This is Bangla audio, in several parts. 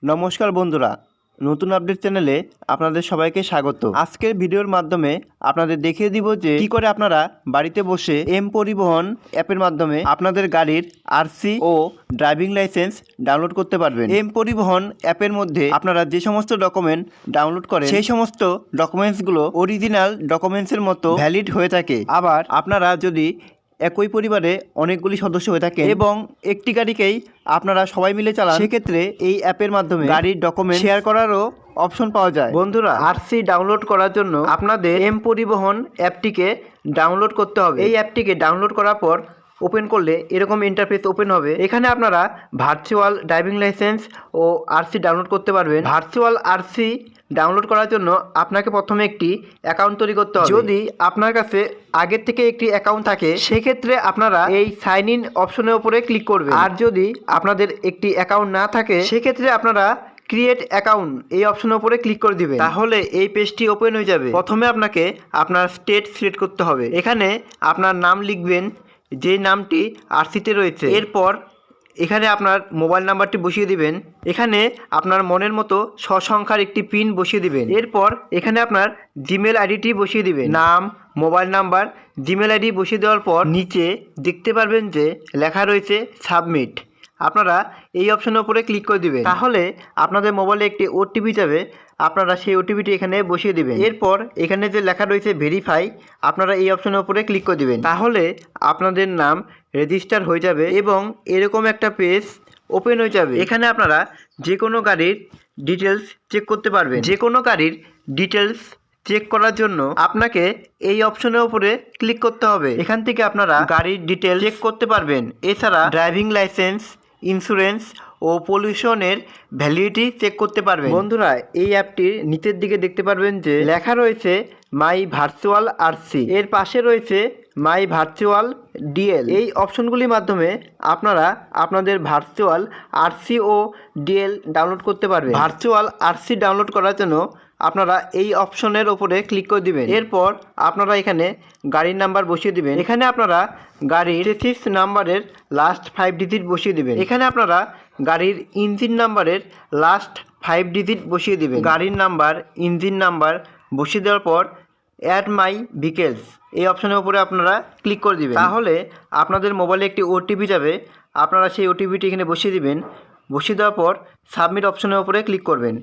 নমস্কার বন্ধুরা, নতুন আপডেট চ্যানেলে আপনাদের সবাইকে স্বাগত। আজকের ভিডিওর মাধ্যমে আপনাদের দেখিয়ে দিব যে কি করে আপনারা বাড়িতে বসে মপরিবহন অ্যাপের মাধ্যমে আপনাদের গাড়ির আরসি ও ড্রাইভিং লাইসেন্স ডাউনলোড করতে পারবেন। মপরিবহন অ্যাপের মধ্যে আপনারা যে সমস্ত ডকুমেন্ট ডাউনলোড করেন সেই সমস্ত ডকুমেন্টসগুলো অরিজিনাল ডকুমেন্টসের মতো ভ্যালিড হয়ে থাকে। আবার আপনারা যদি একই পরিবারে অনেকগুলি সদস্য হয়ে থাকে এবং একটি গাড়িকেই আপনারা সবাই মিলে চালান, সেক্ষেত্রে এই অ্যাপের মাধ্যমে গাড়ির ডকুমেন্ট শেয়ার করারও অপশন পাওয়া যায়। বন্ধুরা, আরসি ডাউনলোড করার জন্য আপনাদের মপরিবহন অ্যাপটিকে ডাউনলোড করতে হবে। এই অ্যাপটিকে ডাউনলোড করার পর ওপেন করলে এরকম ইন্টারফেস ওপেন হবে। এখানে আপনারা ভার্চুয়াল ড্রাইভিং লাইসেন্স ও আরসি ডাউনলোড করতে পারবেন। ভার্চুয়াল আরসি ডাউনলোড করার জন্য আপনাকে প্রথমে একটি অ্যাকাউন্ট তৈরি করতে হবে। যদি আপনার কাছে আগের থেকে একটি অ্যাকাউন্ট থাকে সেক্ষেত্রে আপনারা এই সাইন ইন অপশনের উপরে ক্লিক করবেন। আর যদি আপনাদের একটি অ্যাকাউন্ট না থাকে সেক্ষেত্রে আপনারা ক্রিয়েট অ্যাকাউন্ট এই অপশনের উপরে ক্লিক করে দিবেন। তাহলে এই পেজটি ওপেন হয়ে যাবে। প্রথমে আপনাকে আপনার স্টেট সিলেক্ট করতে হবে। এখানে আপনার নাম লিখবেন যে নামটি আরসিতে রয়েছে। এরপর এখানে আপনার মোবাইল নাম্বারটি বসিয়ে দিবেন। এখানে আপনার মনের মতো সংখ্যার একটি পিন বসিয়ে দিবেন। এরপর এখানে আপনার জিমেল আইডিটি বসিয়ে দিবেন। নাম, মোবাইল নাম্বার, জিমেল আইডি বসিয়ে দেওয়ার পর নিচে দেখতে পারবেন যে লেখা রয়েছে সাবমিট। আপনারা এই অপশনের উপরে ক্লিক করে দিবেন। তাহলে আপনাদের মোবাইলে একটি ওটিপি যাবে, আপনারা সেই ওটিপিটি এখানে বসিয়ে দিবেন। এরপর এখানে যে লেখা রয়েছে ভেরিফাই, আপনারা এই অপশনের উপরে ক্লিক করে দিবেন। তাহলে আপনাদের নাম রেজিস্টার হয়ে যাবে এবং এরকম একটা পেজ ওপেন হয়ে যাবে। এখানে আপনারা যে কোনো গাড়ির ডিটেলস চেক করতে পারবেন। যে কোনো গাড়ির ডিটেলস চেক করার জন্য আপনাকে এই অপশনের উপরে ক্লিক করতে হবে। এখান থেকে আপনারা গাড়ির ডিটেল চেক করতে পারবেন। এছাড়া ড্রাইভিং লাইসেন্স, ইন্স্যুরেন্স ও পলিউশনের ভ্যালিডিটি চেক করতে পারবেন। বন্ধুরা, এই অ্যাপটির নিচের দিকে দেখতে পারবেন যে লেখা রয়েছে মাই ভার্চুয়াল আরসি, এর পাশে রয়েছে মাই ভার্চুয়াল ডিএল। এই অপশনগুলির মাধ্যমে আপনারা আপনাদের ভার্চুয়াল আরসি ও ডিএল ডাউনলোড করতে পারবেন। ভার্চুয়াল আরসি ডাউনলোড করার জন্য আপনারা এই অপশনের ওপরে ক্লিক করে দিবেন। এরপর আপনারা এখানে গাড়ির নাম্বার বসিয়ে দিবেন। এখানে আপনারা গাড়ির চেসিস নাম্বারের লাস্ট 5 ডিজিট বসিয়ে দিবেন। এখানে আপনারা গাড়ির ইঞ্জিন নাম্বারের লাস্ট 5 ডিজিট বসিয়ে দিবেন। গাড়ির নাম্বার, ইঞ্জিন নাম্বার বসিয়ে দেওয়ার পর অ্যাড মাই ভিকেলস এই অপশনের উপরে আপনারা ক্লিক করে দিবেন। তাহলে আপনাদের মোবাইলে একটি ওটিপি যাবে, আপনারা সেই ওটিপিটি এখানে বসিয়ে দিবেন। বসিয়ে দেওয়ার পর সাবমিট অপশনের উপরে ক্লিক করবেন।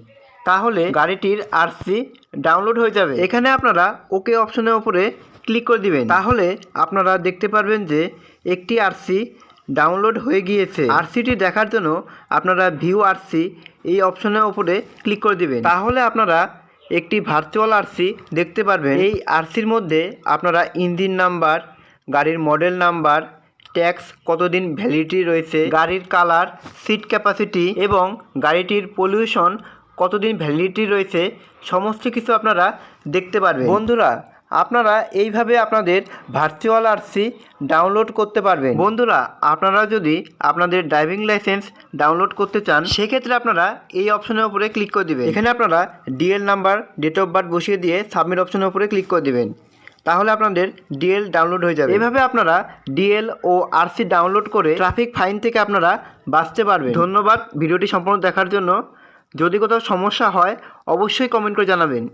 তাহলে গাড়িটির আরসি ডাউনলোড হয়ে যাবে। এখানে আপনারা ওকে অপশনের উপরে ক্লিক করে দিবেন। তাহলে আপনারা দেখতে পারবেন যে একটি আরসি ডাউনলোড হয়ে গিয়েছে। আরসিটি দেখার জন্য আপনারা ভিউ আরসি এই অপশনের উপরে ক্লিক করে দিবেন। তাহলে আপনারা একটি ভার্চুয়াল আরসি দেখতে পারবেন। এই আরসির মধ্যে আপনারা ইঞ্জিন নাম্বার, গাড়ির মডেল নাম্বার, ট্যাক্স কতদিন ভ্যালিডিটি রয়েছে, গাড়ির কালার, সিট ক্যাপাসিটি এবং গাড়িটির পলিউশন কতদিন ভ্যালিডিটি রয়েছে, সমস্ত কিছু আপনারা দেখতে পারবেন। বন্ধুরা, আপনারা এইভাবে আপনাদের ভার্চুয়াল আরসি ডাউনলোড করতে পারবেন। বন্ধুরা, আপনারা যদি আপনাদের ড্রাইভিং লাইসেন্স ডাউনলোড করতে চান সেক্ষেত্রে আপনারা এই অপশনের উপরে ক্লিক করে দিবেন। এখানে আপনারা DL number, date of birth বসিয়ে দিয়ে সাবমিট অপশনের উপরে ক্লিক করে দিবেন। তাহলে আপনাদের ডিএল ডাউনলোড হয়ে যাবে। এভাবে আপনারা ডিএল ও আরসি ডাউনলোড করে ট্রাফিক ফাইন থেকে আপনারা বাঁচতে পারবেন। ধন্যবাদ ভিডিওটি সম্পূর্ণ দেখার জন্য। যদি কোথাও সমস্যা হয় অবশ্যই কমেন্ট করে জানাবেন।